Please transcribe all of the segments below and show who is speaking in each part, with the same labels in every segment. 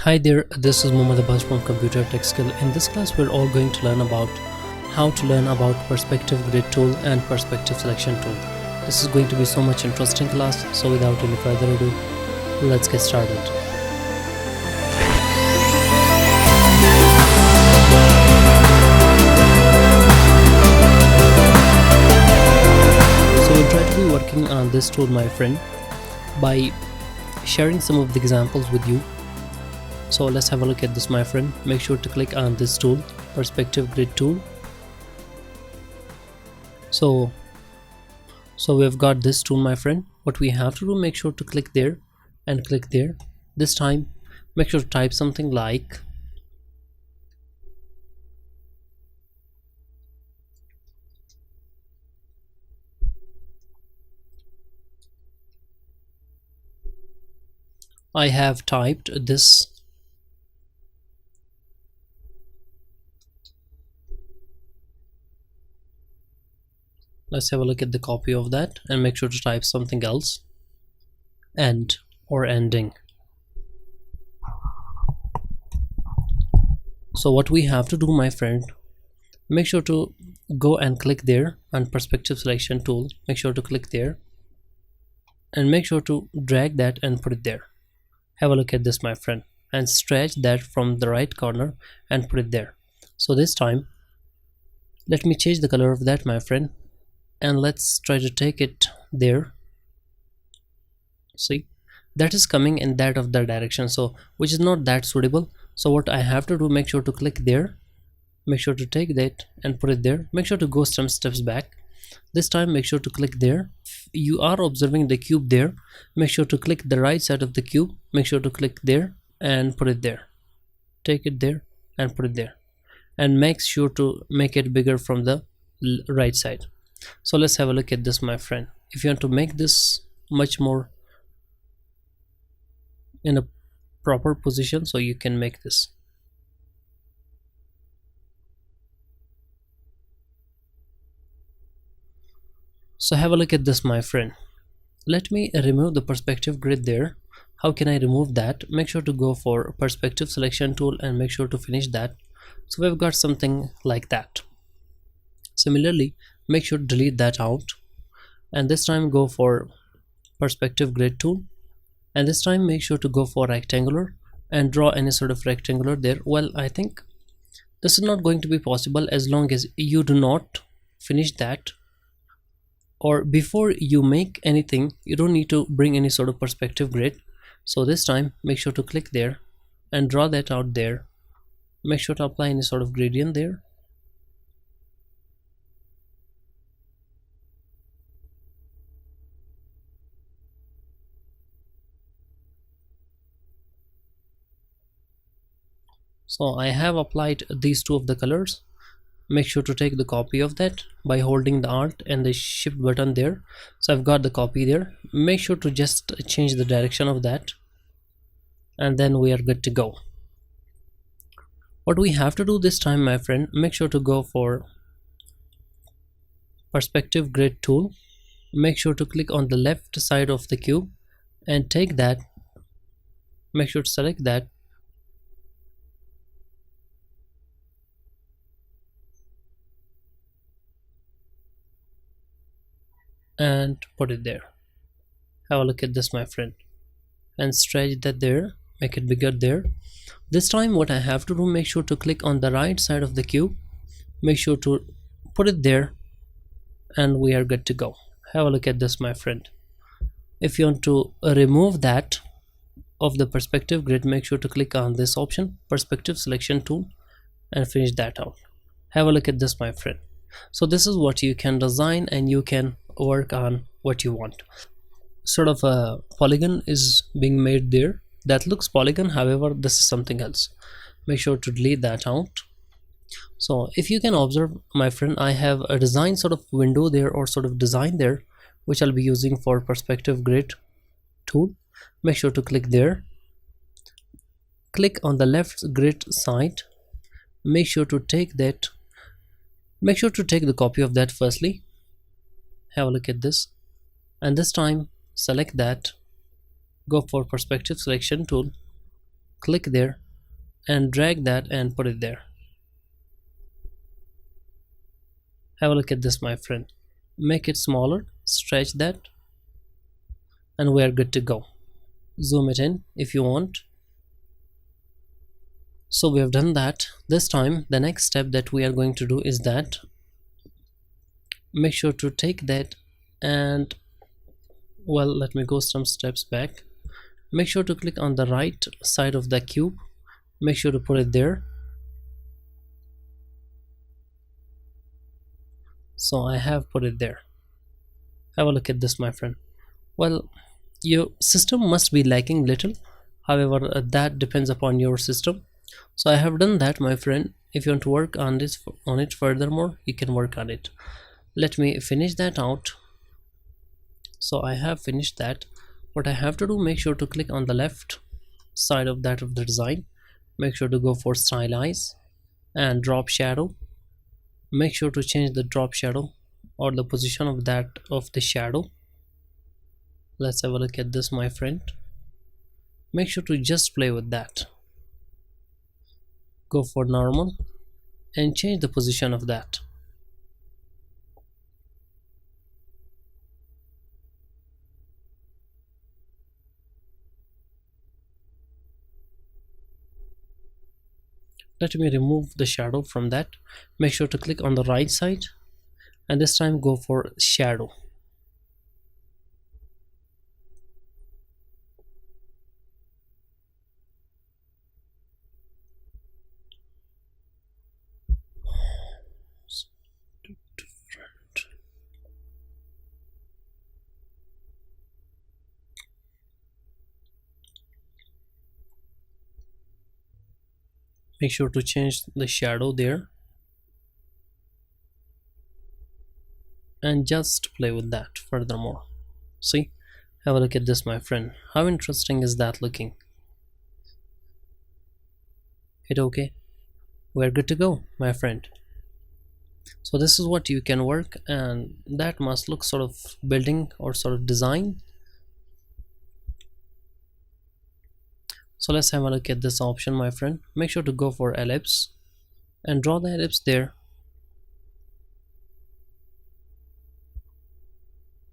Speaker 1: Hi there, this is Mohammad Abbas from Computer Tech Skill. In this class, we're all going to learn about how to learn about perspective grid tool and perspective selection tool. This is going to be so much interesting class, so without any further ado, let's get started. So we'll try to be working on this tool, my friend, by sharing some of the examples with you. So let's have a look at this, my friend. Make sure to click on this tool, perspective grid tool. So we've got this tool, my friend. What we have to do, make sure to click there and click there. This time make sure to type something like I have typed this. Let's have a look at the copy of that and make sure to type something else. End or ending. So what we have to do, my friend, make sure to go and click there on perspective selection tool. Make sure to click there and make sure to drag that and put it there. Have a look at this, my friend, and stretch that from the right corner and put it there. So this time let me change the color of that, my friend, and let's try to take it there. See, that is coming in that of the direction, so which is not that suitable. So what I have to do, make sure to click there, make sure to take that and put it there. Make sure to go some steps back. This time make sure to click there. You are observing the cube there. Make sure to click the right side of the cube. Make sure to click there and put it there. Take it there and put it there, and make sure to make it bigger from the right side. So let's have a look at this, my friend. If you want to make this much more in a proper position, so you can make this. So have a look at this, my friend. Let me remove the perspective grid there. How can I remove that? Make sure to go for perspective selection tool and make sure to finish that. So we've got something like that. Similarly, make sure to delete that out, and this time go for perspective grid tool, and this time make sure to go for rectangular and draw any sort of rectangular there. Well, I think this is not going to be possible as long as you do not finish that, or before you make anything you don't need to bring any sort of perspective grid. So this time make sure to click there and draw that out there. Make sure to apply any sort of gradient there. So I have applied these two of the colors. Make sure to take the copy of that by holding the Alt and the Shift button there. So I've got the copy there. Make sure to just change the direction of that, and then we are good to go. What we have to do this time, my friend, make sure to go for perspective grid tool. Make sure to click on the left side of the cube and take that. Make sure to select that and put it there. Have a look at this, my friend, and stretch that there, make it bigger there. This time what I have to do, make sure to click on the right side of the cube, make sure to put it there, and we are good to go. Have a look at this, my friend. If you want to remove that of the perspective grid, make sure to click on this option, perspective selection tool, and finish that out. Have a look at this, my friend. So this is what you can design, and you can work on what you want. Sort of a polygon is being made there that looks polygon, however this is something else. Make sure to delete that out. So if you can observe, my friend, I have a design sort of window there, or sort of design there, which I'll be using for perspective grid tool. Make sure to click there, click on the left grid side, make sure to take that, make sure to take the copy of that firstly. Have a look at this, and this time select that, go for perspective selection tool, click there and drag that and put it there. Have a look at this, my friend. Make it smaller, stretch that, and we are good to go. Zoom it in if you want. So we have done that. This time the next step that we are going to do is that make sure to take that and, well, let me go some steps back. Make sure to click on the right side of the cube, make sure to put it there. So I have put it there. Have a look at this, my friend. Well, your system must be lagging little, however that depends upon your system. So I have done that, my friend. If you want to work on it furthermore, you can work on it. Let me finish that out. So I have finished that. What I have to do, make sure to click on the left side of that of the design, make sure to go for stylize and drop shadow. Make sure to change the drop shadow or the position of that of the shadow. Let's have a look at this, my friend. Make sure to just play with that. Go for normal and change the position of that. Let me remove the shadow from that. Make sure to click on the right side and this time go for shadow. Make sure to change the shadow there and just play with that furthermore. See, have a look at this, my friend. How interesting is that looking? It okay? We're good to go, my friend. So this is what you can work, and that must look sort of building or sort of design. So let's have a look at this option, my friend. Make sure to go for ellipse and draw the ellipse there.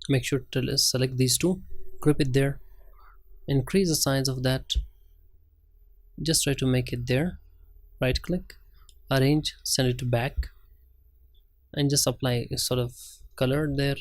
Speaker 1: Make sure to select these two, grip it there, increase the size of that, just try to make it there. Right click, arrange, send it to back, and just apply a sort of color there.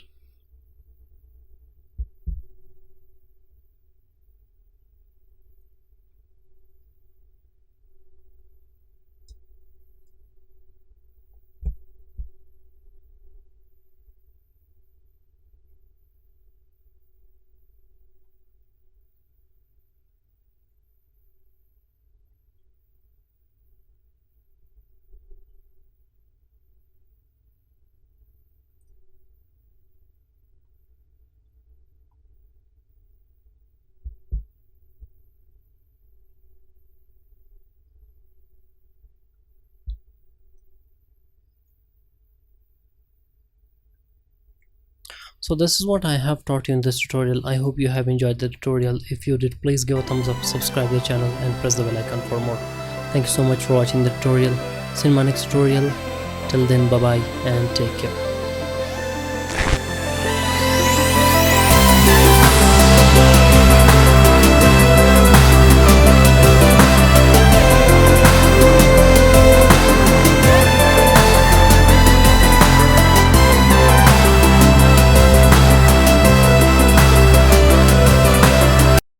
Speaker 1: So this is what I have taught you in this tutorial. I hope you have enjoyed the tutorial. If you did, please give a thumbs up, subscribe to the channel and press the bell icon for more. Thank you so much for watching the tutorial. See you in my next tutorial. Till then, bye bye and take care.